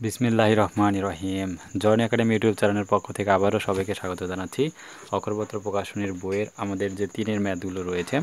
বিসমিল্লাহির রহমানির রহিম। Journey academy YouTube চ্যানেলের পক্ষ থেকে আবারও সবাইকে স্বাগত জানাচ্ছি। অক্ষরপত্র প্রকাশনীর বইয়ের আমাদের যে 3-এর ম্যাথগুলো রয়েছে,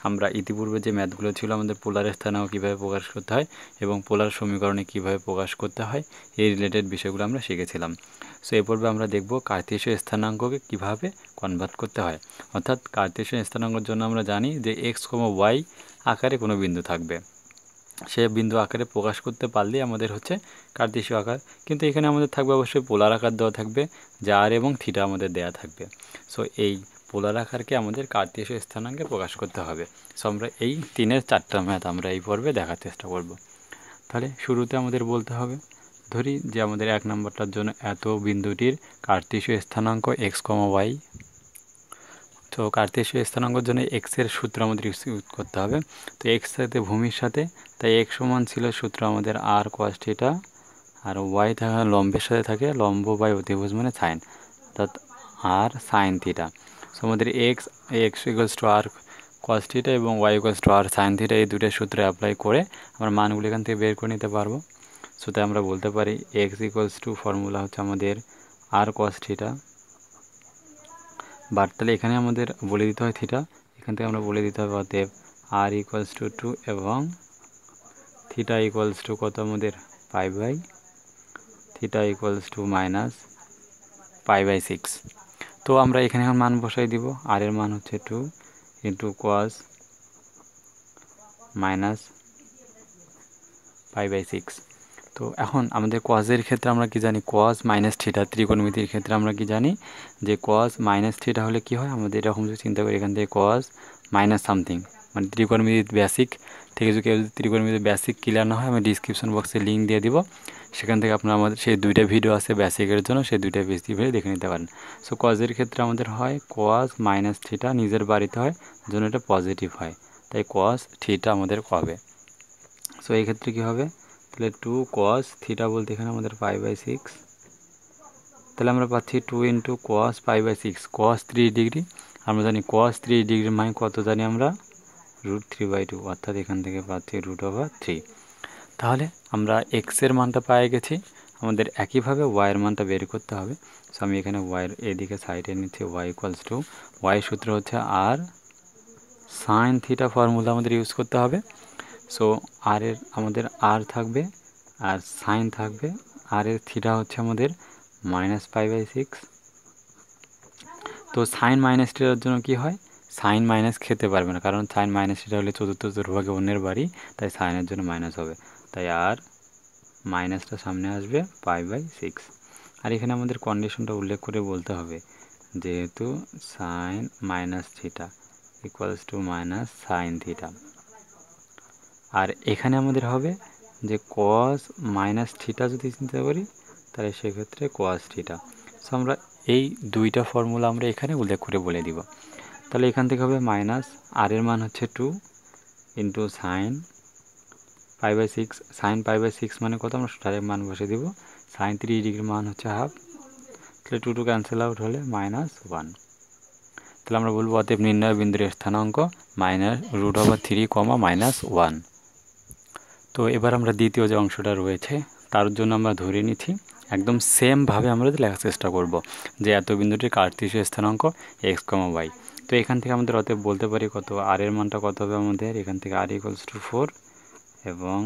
আমরা ইতিপূর্বে যে ম্যাথগুলো ছিল আমাদের পোলারের স্থানাঙ্ক কীভাবে প্রকাশ করতে হয় এবং পোলার সমীকরণে কীভাবে প্রকাশ করতে হয় এই রিলেটেড বিষয়গুলো আমরা শিখেছিলাম। সো এই পর্বে আমরা দেখব কার্তেশীয় স্থানাঙ্ককে কীভাবে কনভার্ট করতে হয়। অর্থাৎ কার্তেশীয় স্থানাঙ্কের জন্য আমরা জানি যে এক্স, ওয়াই আকারে কোনো বিন্দু থাকবে, সে বিন্দু আকারে প্রকাশ করতে পারলেই আমাদের হচ্ছে কার্তেশীয় আকার। কিন্তু এখানে আমাদের থাকবে অবশ্যই পোলার আকার দেওয়া থাকবে, যা আর এবং থিটা আমাদের দেয়া থাকবে। সো এই পোলার আকারকে আমাদের কার্তেশীয় স্থানাঙ্কে প্রকাশ করতে হবে। সো আমরা এই 3-এর 4টা ম্যাথ আমরা এই পর্বে দেখার চেষ্টা করব। তাহলে শুরুতে আমাদের বলতে হবে, ধরি যে আমাদের 1 নম্বরটার জন্য এত বিন্দুটির কার্তেশীয় স্থানাঙ্ক এক্স, ওয়াই। তো কার্তেশীয় স্থানাঙ্কের জন্য এক্সের সূত্র আমাদের ইউজ করতে হবে। তো এক্স সাথে ভূমির সাথে, তাই এক্স সমান ছিল সূত্র আমাদের আর কস থিটা, আর ওয়াই থাকা লম্বের সাথে থাকে লম্ব বাই অতিভুজ মানে সাইন, অর্থাৎ আর সাইন থিটা। সো আমাদের x equals to r cos theta এবং y equals to r sine theta, এই দুটো সূত্র অ্যাপ্লাই করে আমরা মানগুলো এখান থেকে বের করে নিতে পারবো। সো তাই আমরা বলতে পারি এক্স ইকুয়ালস টু ফর্মুলা হচ্ছে আমাদের আর কস থিটা, বাট তাহলে এখানে আমাদের বলে দিতে হয় থিটা, এখান থেকে আমরা বলে দিতে হবে অতএব আর ইকুয়ালস টু 2 এবং থিটা ইকুয়ালস টু কত আমাদের pi by, theta equals to minus pi by 6। তো আমরা এখানে এখন মান বসাই দিব। আর এর মান হচ্ছে 2 into cos minus pi by 6। তো এখন আমাদের কজের ক্ষেত্রে আমরা কি জানি, কস মাইনাস থিটা ত্রিকোণমিতির ক্ষেত্রে আমরা কি জানি যে কস মাইনাস থিটা হলে কি হয়, আমাদের এরকম যদি চিন্তা করি এখান থেকে কস মাইনাস সামথিং, মানে ত্রিকোণমিতির বেসিক থেকে যদি কেউ যদি ত্রিকোণমিতির বেসিক ক্লিয়ার না হয় আমি ডিসক্রিপশন বক্সে লিঙ্ক দিয়ে দিব, সেখান থেকে আপনারা আমাদের সেই 2টা ভিডিও আছে বেসিকের জন্য, সেই 2টা বেসিক ভিডিও দেখে নিতে পারেন। সো কজের ক্ষেত্রে আমাদের হয় কস মাইনাস থিটা, নিজের বাড়িতে হয় জন্য এটা পজিটিভ হয়, তাই কস থিটা আমাদের কবে। সো এই ক্ষেত্রে কী হবে, তাহলে 2 কস থিটা বলতে এখানে আমাদের পাই বাই 6, তাহলে আমরা পাচ্ছি 2 into cos pi by 6, cos 3 degree. আমরা জানি কস 3 ডিগ্রির মান কত জানি আমরা, √3/2, অর্থাৎ এখান থেকে পাচ্ছি √3। তাহলে আমরা এক্সের মানটা পেয়ে গেছি, আমাদের একইভাবে ওয়াইয়ের মানটা বের করতে হবে। সো আমি এখানে ওয়াইয়ের এদিকে সাইডে নিচ্ছি, ওয়াই ইকুয়ালস টু, ওয়াই সূত্র হচ্ছে আর সাইন থিটা ফর্মুলা আমাদের ইউজ করতে হবে। সো আর এর আমাদের আর থাকবে আর সাইন থাকবে, আর এর থিটা হচ্ছে আমাদের মাইনাস পাই বাই 6। তো সাইন মাইনাস থিটার জন্য কি হয়, সাইন মাইনাস খেতে পারবে না, কারণ সাইন মাইনাস থিটা হলে চতুর্থ চতুর্ভাগে অন্যের বাড়ি, তাই সাইনের জন্য মাইনাস হবে, তাই আর মাইনাসটা সামনে আসবে পাই বাই 6। আর এখানে আমাদের কন্ডিশনটা উল্লেখ করে বলতে হবে, যেহেতু sine minus theta equals to minus sine theta, আর এখানে আমাদের হবে যে কস মাইনাস থিটা যদি চিন্তা করি তাহলে সেক্ষেত্রে কস থিটা। সো আমরা এই 2টা ফর্মুলা আমরা এখানে উল্লেখ করে বলে দিব। তাহলে এখান থেকে হবে মাইনাস আর এর মান হচ্ছে 2 into sine pi by 6, sine pi by 6 মানে কত, আমরা ডাইরেক্ট মান বসে দিব, সাইন 3 ডিগ্রির মান হচ্ছে হাফ, তাহলে 2 ক্যান্সেল আউট হলে -1। তাহলে আমরা বলবো অতএব নির্ণয় বিন্দুর স্থানাঙ্ক -√3, -1। তো এবার আমরা দ্বিতীয় যে অংশটা রয়েছে তার জন্য আমরা ধরে নিচ্ছি একদম সেমভাবে আমরা লেখার চেষ্টা করব যে এত বিন্দুটির কার্তেশীয় স্থানাঙ্ক এক্স, ওয়াই। তো এখান থেকে আমাদের অতএব বলতে পারি কত, আর এর মানটা কত হবে আমাদের, এখান থেকে আর ইকুয়ালস টু 4 এবং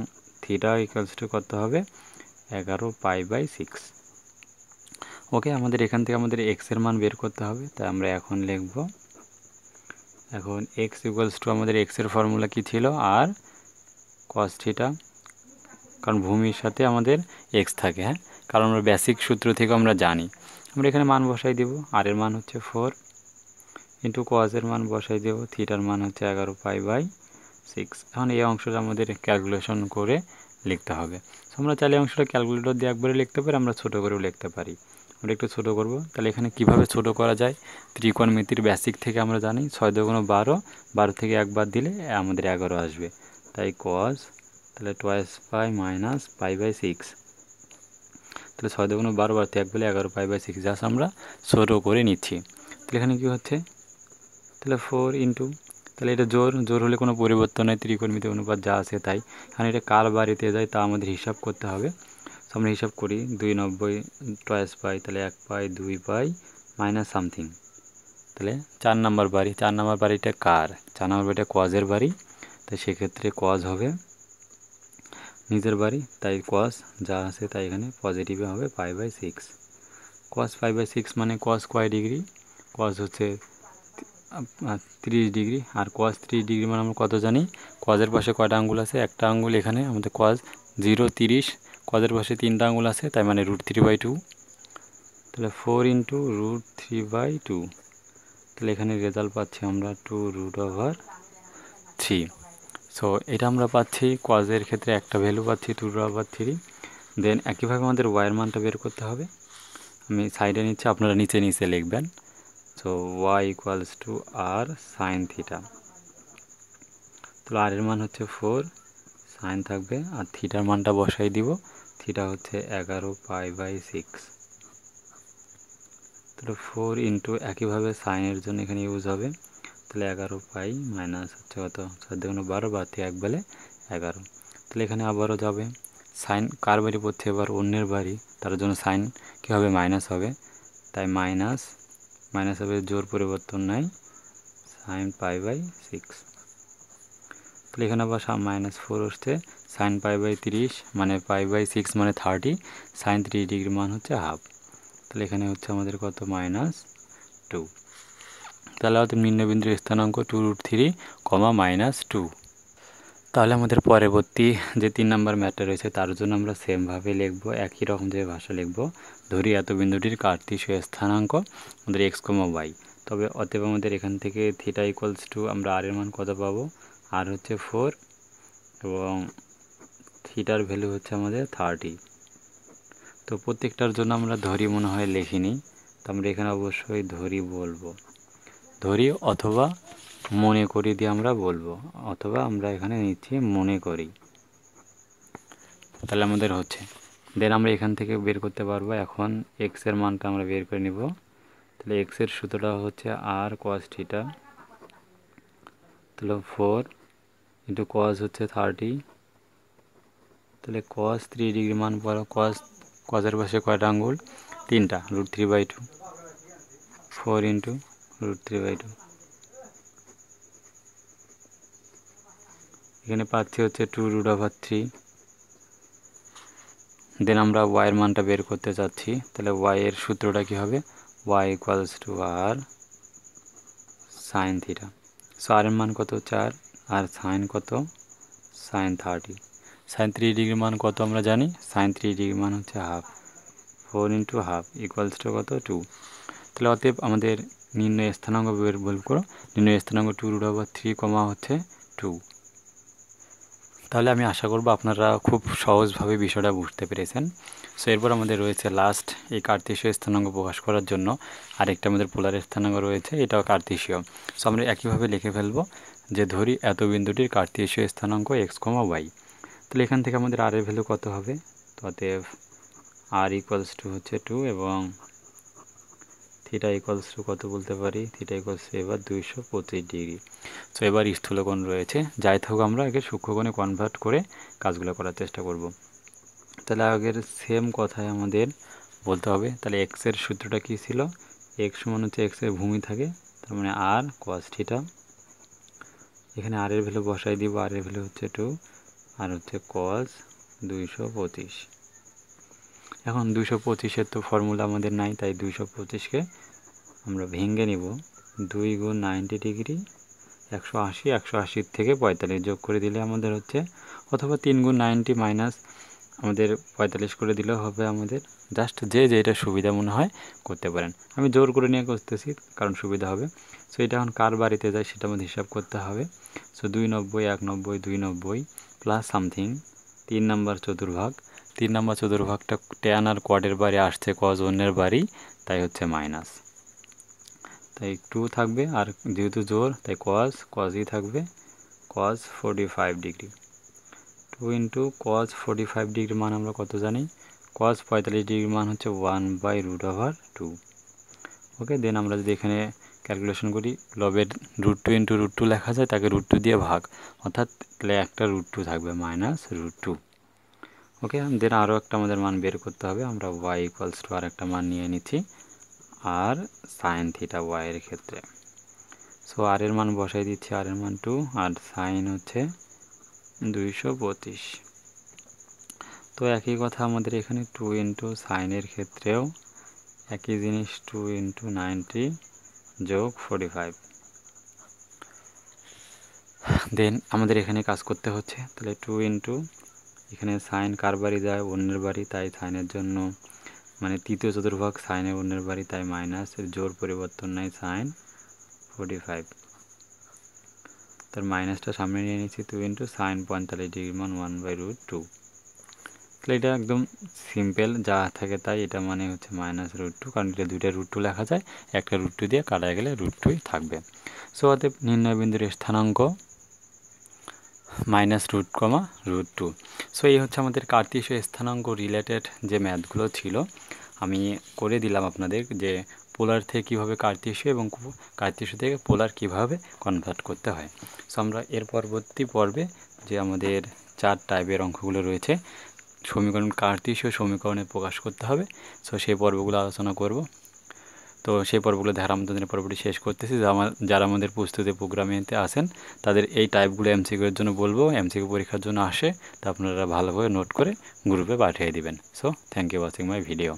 থিটা ইকুয়ালস টু কত হবে 11 পাই বাই 6। ওকে, আমাদের এখান থেকে আমাদের এক্সের মান বের করতে হবে, তাই আমরা এখন লিখব, এখন এক্স ইকুয়ালস টু আমাদের এক্সের ফর্মুলা কি ছিল, আর কস থিটা, কারণ ভূমির সাথে আমাদের এক্স থাকে, হ্যাঁ, কারণ আমরা বেসিক সূত্র থেকে আমরা জানি। আমরা এখানে মান বসাই দেব, আর এর মান হচ্ছে 4 ইন্টু কসের মান বসাই দেব, থিটার মান হচ্ছে 11 পাই বাই 6। এখন এই অংশটা আমাদের ক্যালকুলেশন করে লিখতে হবে। আমরা চাইলে অংশটা ক্যালকুলেটর দিয়ে একবারে লিখতে পারি, আমরা ছোটো করেও লিখতে পারি। আমরা একটু ছোটো করব, তাহলে এখানে কিভাবে ছোটো করা যায়, ত্রিকোণমিতির বেসিক থেকে আমরা জানি 6 × 12, 12 থেকে একবার দিলে আমাদের 11 আসবে, তাই কস, তাহলে twice pi minus pi by 6, তাহলে 6 × 12, 12 থেকে 1 বলে 11 পাই বাই 6, জাস্ট আমরা ছোটো করে নিচ্ছি। তাহলে এখানে কী হচ্ছে, তাহলে 4 ইন্টু, তাহলে এটা জোর হলে কোনো পরিবর্তন নেই, ত্রিকোণমিতি অনুপাত যা আছে তাই। কারণ এটা কার বাড়িতে যায় তা আমাদের হিসাব করতে হবে। সো আমরা হিসাব করি 290 টয়েস পাই, তাহলে 1 পাই, 2 পাই, মাইনাস সামথিং, তাহলে 4 নাম্বার বাড়ি। 4 নাম্বার বাড়িটা কার? 4 নাম্বার বাড়িটা কজের বাড়ি, তাই সেক্ষেত্রে কজ হবে নিজের বাড়ি, তাই কজ যা আছে তাই এখানে পজিটিভে হবে π/6। কজ π/6 মানে কজ কয় ডিগ্রি? কজ হচ্ছে 30 ডিগ্রি, আর কজ 30 ডিগ্রি মানে আমরা কত জানি? কজের পাশে কয়টা আঙ্গুল আছে? একটা আঙ্গুল এখানে আমাদের কজ 0 30, কজের পাশে 3টা আঙ্গুল আছে, তাই মানে √3/2, তাহলে 4 × √3/2, তাহলে এখানে রেজাল্ট পাচ্ছি আমরা 2√3। সো এটা আমরা পাচ্ছি কজের ক্ষেত্রে একটা ভ্যালু পাচ্ছি 2√3। দেন একইভাবে আমাদের ওয়াইয়ের মানটা বের করতে হবে। আমি সাইডে নিচ্ছি, আপনারা নিচে নিচে লিখবেন। সো y = r sin θ, তাহলে আর এর মান হচ্ছে 4, সাইন থাকবে, আর থিটার মানটা বসাই দিব। থিটা হচ্ছে 11 π/6, তাহলে 4 × একইভাবে সাইনের জন্য এখানে ইউজ হবে, তাহলে 11 পাই মাইনাস হচ্ছে কত 4×2 = 12, 1 বেলে 11, তাহলে এখানে আবারও যাবে সাইন কার বাড়ি পড়ছে এবার অন্যের বাড়ি, তার জন্য সাইন কী হবে? মাইনাস হবে, তাই মাইনাস হবে, জোর পরিবর্তন নাই, সাইন π/6, তাহলে এখানে আবার -4 আসছে, সাইন π/30 মানে π/6 মানে 30, সাইন 30 ডিগ্রি মান হচ্ছে হাফ, তাহলে এখানে হচ্ছে আমাদের কত? -2। তাহলে আমাদের নিম্নবিন্দুর স্থানাঙ্ক 2√3, -2। তাহলে আমাদের পরবর্তী যে 3 নাম্বার ম্যাথটা রয়েছে তার জন্য আমরা সেমভাবে লিখব, একই রকম যে ভাষা লিখব। ধরি এত বিন্দুটির কার্তেশীয় স্থানাঙ্ক আমাদের x, y, তবে অতএব আমাদের এখান থেকে θ = আমরা r এর মান কত পাবো? r হচ্ছে 4 এবং থিটার ভ্যালু হচ্ছে আমাদের 30। তো প্রত্যেকটার জন্য আমরা ধরি মনে হয় লিখিনি, তো আমরা এখানে অবশ্যই ধরি বলবো, ধরি অথবা মনে করি দিয়ে আমরা বলবো, অথবা আমরা এখানে নিচ্ছি মনে করি, তাহলে আমাদের হচ্ছে। দেন আমরা এখান থেকে বের করতে পারবো এখন x এর মানটা আমরা বের করে নিব। তাহলে x এর সূত্রটা হচ্ছে r cos θ, তাহলে 4 × cos হচ্ছে 30, তাহলে cos 3 ডিগ্রি মান পর cos-এর পাশে কয়টা আঙ্গুল? 3টা, √3/2, 4 × √3/2, এখানে পাচ্ছি হচ্ছে 2√3। দেন আমরা y এর মানটা বের করতে চাচ্ছি, তাহলে y এর সূত্রটা কি হবে? y = r sin θ, so r এর মান কত? 4, আর সাইন কত? সাইন 30, সাইন 3 ডিগ্রি মান কত আমরা জানি? সাইন 3 ডিগ্রি মান হচ্ছে হাফ, 4 × হাফ = কত? 2। তাহলে অতএব আমাদের নির্ণয় স্থানাঙ্ক বের করো, নির্ণয় স্থানাঙ্ক 2√3, হচ্ছে 2। তাহলে আমি আশা করব আপনারা খুব সহজভাবে বিষয়টা বুঝতে পেরেছেন। সো এরপর আমাদের রয়েছে লাস্ট এই কার্তেশীয় স্থানাঙ্ক প্রকাশ করার জন্য আরেকটা আমাদের পোলার স্থানাঙ্ক রয়েছে, এটাও কার্তেশীয়। সো আমরা একইভাবে লিখে ফেলব যে ধরি এত বিন্দুটির কার্তেশীয় স্থানাঙ্ক x, y, তাহলে এখান থেকে আমাদের r এর ভ্যালু কত হবে? তো অতএব r = হচ্ছে 2 এবং থিটা কত বলতে পারি? থিটা এবার 225 ডিগ্রি। সো এবার স্থূলকোণ রয়েছে, যাই থাকুক আমরা আগে সূক্ষ্মকোণে কনভার্ট করে কাজগুলো করার চেষ্টা করব। তাহলে আগের সেম কথায় আমাদের বলতে হবে, তাহলে x এর সূত্রটা কী ছিল? x সমান হচ্ছে x এর ভূমি থাকে, তার মানে r cos θ, এখানে r এর ভ্যালু বসাই দিব, r এর ভ্যালু হচ্ছে 2 আর হচ্ছে cos 225। এখন 225-এর তো ফর্মুলা আমাদের নাই, তাই 225-কে আমরা ভেঙে নিব, 2 × 90 ডিগ্রি 180, 180 থেকে 45 যোগ করে দিলে আমাদের হচ্ছে, অথবা 3 × 90 মাইনাস আমাদের 45 করে দিলেও হবে আমাদের, জাস্ট যে যেটা সুবিধা মনে হয় করতে পারেন। আমি জোর করে নিয়ে করতেছি কারণ সুবিধা হবে। সো এটা এখন কার বাড়িতে যায় সেটা আমাদের হিসাব করতে হবে। সো 290, 190, 290 প্লাস সামথিং 3 নাম্বার চতুর্ভাগ, 3 নাম্বার চতুর্ভাগটা ট্যান আর কোয়াডের বাড়ি আসছে কজ অন্যের বাড়ি, তাই হচ্ছে মাইনাস, তাই 2 থাকবে, আর যেহেতু জোর তাই কজই থাকবে, cos 45 ডিগ্রি। 2 × cos 45 ডিগ্রি মান আমরা কত জানি? cos 45 ডিগ্রি মান হচ্ছে 1/√2। ওকে, দেন আমরা যদি এখানে ক্যালকুলেশন করি, লবের √2 × √2 লেখা যায়, তাকে √2 দিয়ে ভাগ, অর্থাৎ তাহলে একটা √2 থাকবে, -√2। ওকে, দেন আরও একটা আমাদের মান বের করতে হবে। আমরা ওয়াই ইকুয়ালস টু আর একটা মান নিয়ে নিচ্ছি আর সাইন থিটা ওয়াইয়ের ক্ষেত্রে। সো আর এর মান বসাই দিচ্ছি, আর এর মান 2 আর সাইন হচ্ছে 225। তো একই কথা আমাদের এখানে 2 ইন্টু সাইনের ক্ষেত্রেও একই জিনিস, 2 ইন্টু 90 যোগ 45। দেন আমাদের এখানে কাজ করতে হচ্ছে, তাহলে 2 ইন্টু এখানে সাইন কার বাড়ি যায়, অন্যের বাড়ি, তাই সাইনের জন্য মানে তৃতীয় চতুর্ভাগ সাইনের অন্যের বাড়ি, তাই মাইনাস, এর জোর পরিবর্তন নাই, সাইন 45। তার মাইনাসটা সামনে নিয়ে নিচ্ছি, 2 ইন্টু সাইন 45 ডিগ্রি মান 1/√2। তাহলে এটা একদম সিম্পল, যা থাকে তাই, এটা মানে হচ্ছে -√2, কারণ এটা দুইটা √2 লেখা যায়, একটা √2 দিয়ে কাটা গেলে √2ই থাকবে। সো অতএব নির্ণয় বিন্দুর স্থানাঙ্ক -√2। সো এই হচ্ছে আমাদের কার্তেশীয় স্থানাঙ্ক রিলেটেড যে ম্যাথগুলো ছিল, আমি করে দিলাম আপনাদের, যে পোলার থেকে কীভাবে কার্তেশীয় এবং কার্তেশীয় থেকে পোলার কীভাবে কনভার্ট করতে হয়। সো আমরা এর পরবর্তী পর্বে যে আমাদের 4 টাইপের অঙ্কগুলো রয়েছে, সমীকরণ কার্তেশীয় সমীকরণে প্রকাশ করতে হবে, সো সেই পর্বগুলো আলোচনা করব। তো সেই পর্বগুলো দেখার আমাদের পর্বটি শেষ করতেছি। যারা আমাদের প্রস্তুতি প্রোগ্রামেতে আসেন তাদের এই টাইপগুলো এমসিকিউর জন্য বলবো, এমসিকিউ পরীক্ষার জন্য আসে, তা আপনারা ভালোভাবে নোট করে গ্রুপে পাঠিয়ে দিবেন। So thank you watching my video.